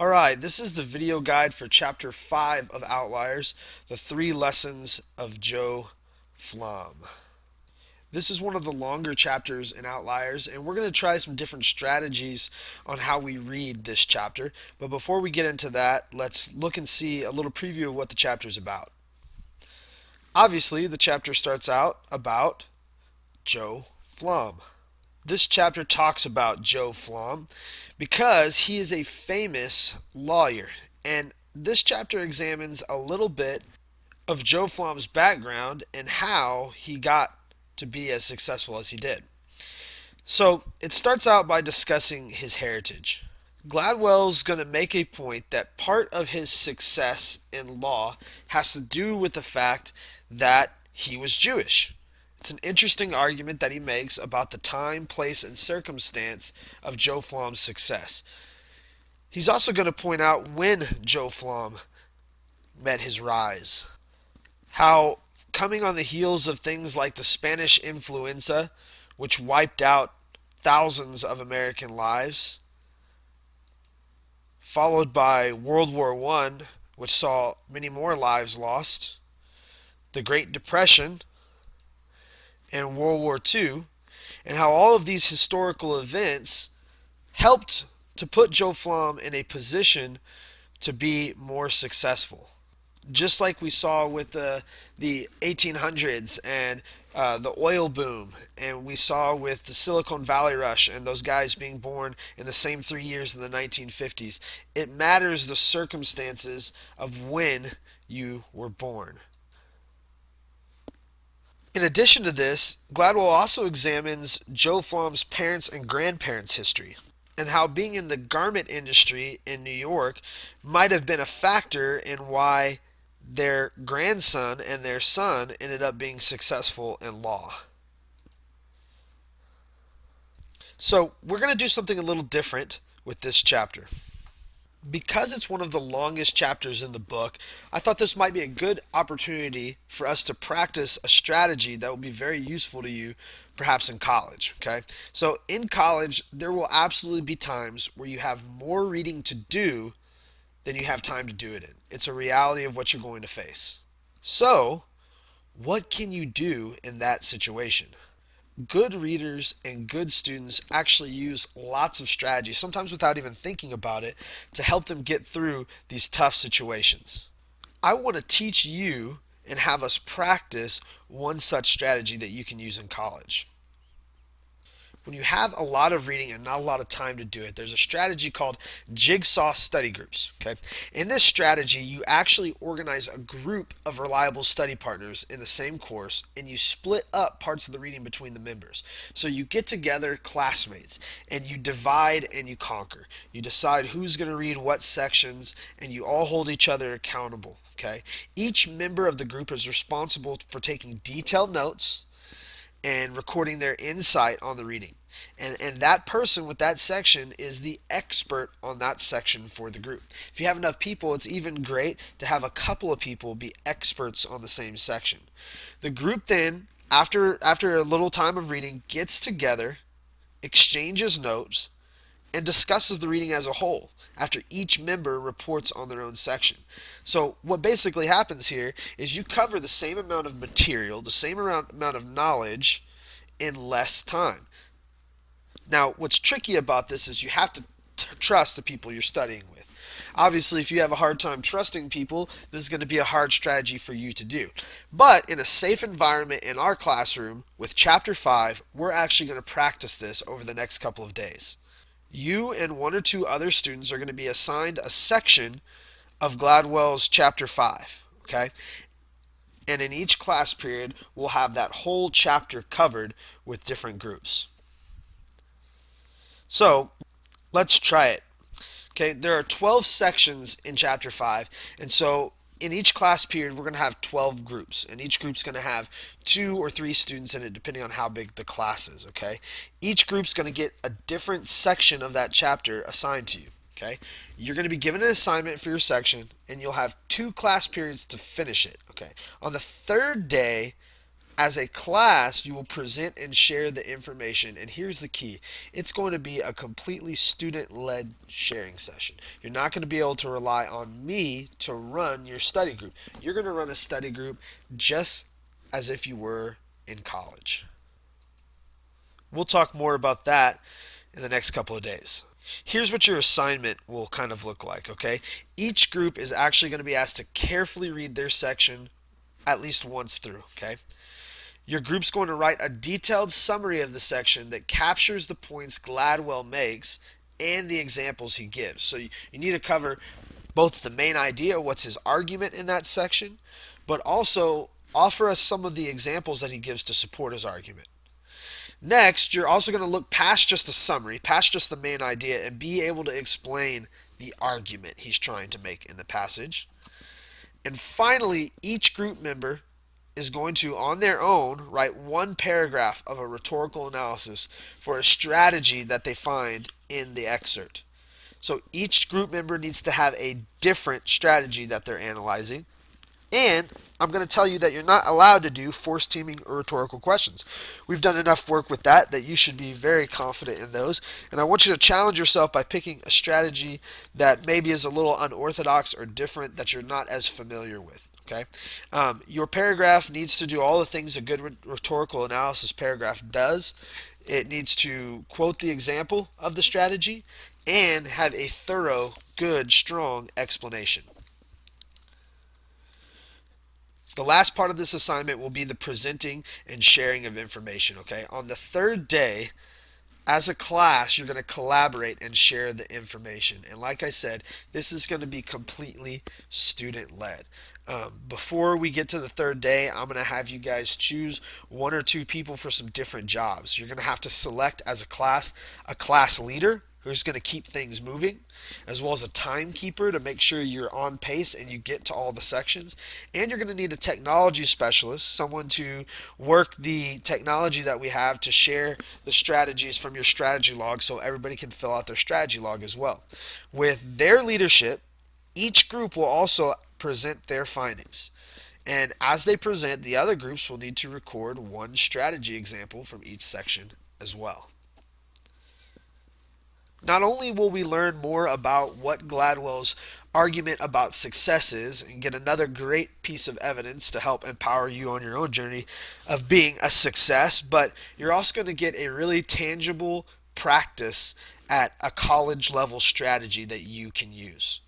Alright, this is the video guide for Chapter 5 of Outliers, the 3 lessons of Joe Flom. This is one of the longer chapters in Outliers, and we're going to try some different strategies on how we read this chapter. But before we get into that, let's look and see a little preview of what the chapter is about. Obviously, the chapter starts out about Joe Flom. This chapter talks about Joe Flom because he is a famous lawyer. And this chapter examines a little bit of Joe Flom's background and how he got to be as successful as he did. So it starts out by discussing his heritage. Gladwell's going to make a point that part of his success in law has to do with the fact that he was Jewish. It's an interesting argument that he makes about the time, place, and circumstance of Joe Flom's success. He's also going to point out when Joe Flom met his rise. How coming on the heels of things like the Spanish influenza, which wiped out thousands of American lives, followed by World War I, which saw many more lives lost, the Great Depression, and World War II, and how all of these historical events helped to put Joe Flom in a position to be more successful. Just like we saw with the 1800s and the oil boom, and we saw with the Silicon Valley rush and those guys being born in the same 3 years in the 1950s. It matters the circumstances of when you were born. In addition to this, Gladwell also examines Joe Flom's parents' and grandparents' history, and how being in the garment industry in New York might have been a factor in why their grandson and their son ended up being successful in law. So we're going to do something a little different with this chapter. Because it's one of the longest chapters in the book, I thought this might be a good opportunity for us to practice a strategy that will be very useful to you perhaps in college. Okay, so in college there will absolutely be times where you have more reading to do than you have time to do it in. It's a reality of what you're going to face. So what can you do in that situation? Good readers and good students actually use lots of strategies, sometimes without even thinking about it, to help them get through these tough situations. I want to teach you and have us practice one such strategy that you can use in college. When you have a lot of reading and not a lot of time to do it, there's a strategy called jigsaw study groups. Okay, in this strategy, you actually organize a group of reliable study partners in the same course, and you split up parts of the reading between the members. So you get together, classmates, and you divide and you conquer. You decide who's going to read what sections, and you all hold each other accountable. Okay, each member of the group is responsible for taking detailed notes and recording their insight on the reading. And that person with that section is the expert on that section for the group. If you have enough people, it's even great to have a couple of people be experts on the same section. The group then, after a little time of reading, gets together, exchanges notes, and discusses the reading as a whole after each member reports on their own section. So what basically happens here is you cover the same amount of material, the same amount of knowledge in less time. Now, what's tricky about this is you have to trust the people you're studying with. Obviously, if you have a hard time trusting people, this is going to be a hard strategy for you to do. But in a safe environment in our classroom with Chapter 5, we're actually going to practice this over the next couple of days. You and one or two other students are going to be assigned a section of Gladwell's Chapter 5, okay? And in each class period, we'll have that whole chapter covered with different groups. So, let's try it. Okay, there are 12 sections in Chapter 5, and so in each class period, we're going to have 12 groups, and each group's going to have 2 or 3 students in it, depending on how big the class is, okay? Each group's going to get a different section of that chapter assigned to you, okay? You're going to be given an assignment for your section, and you'll have 2 class periods to finish it, okay? On the third day As a class, you will present and share the information. And here's the key: it's going to be a completely student led sharing session. You're not going to be able to rely on me to run your study group. You're going to run a study group just as if you were in college. We'll talk more about that in the next couple of days. Here's what your assignment will kind of look like, okay? Each group is actually going to be asked to carefully read their section at least once through, okay? Your group's going to write a detailed summary of the section that captures the points Gladwell makes and the examples he gives. So you need to cover both the main idea, what's his argument in that section, but also offer us some of the examples that he gives to support his argument. Next, you're also going to look past just the summary, past just the main idea, and be able to explain the argument he's trying to make in the passage. And finally, each group member is going to, on their own, write one paragraph of a rhetorical analysis for a strategy that they find in the excerpt. So each group member needs to have a different strategy that they're analyzing. And I'm going to tell you that you're not allowed to do force teaming or rhetorical questions. We've done enough work with that you should be very confident in those. And I want you to challenge yourself by picking a strategy that maybe is a little unorthodox or different that you're not as familiar with. Okay, your paragraph needs to do all the things a good rhetorical analysis paragraph does. It needs to quote the example of the strategy and have a thorough, good, strong explanation. The last part of this assignment will be the presenting and sharing of information, okay? On the third day, as a class, you're going to collaborate and share the information. And like I said, this is going to be completely student led. Before we get to the third day, I'm going to have you guys choose one or two people for some different jobs. You're going to have to select as a class leader who's going to keep things moving, as well as a timekeeper to make sure you're on pace and you get to all the sections. And you're going to need a technology specialist, someone to work the technology that we have to share the strategies from your strategy log so everybody can fill out their strategy log as well. With their leadership, each group will also present their findings. And as they present, the other groups will need to record one strategy example from each section as well. Not only will we learn more about what Gladwell's argument about success is and get another great piece of evidence to help empower you on your own journey of being a success, but you're also going to get a really tangible practice at a college level strategy that you can use.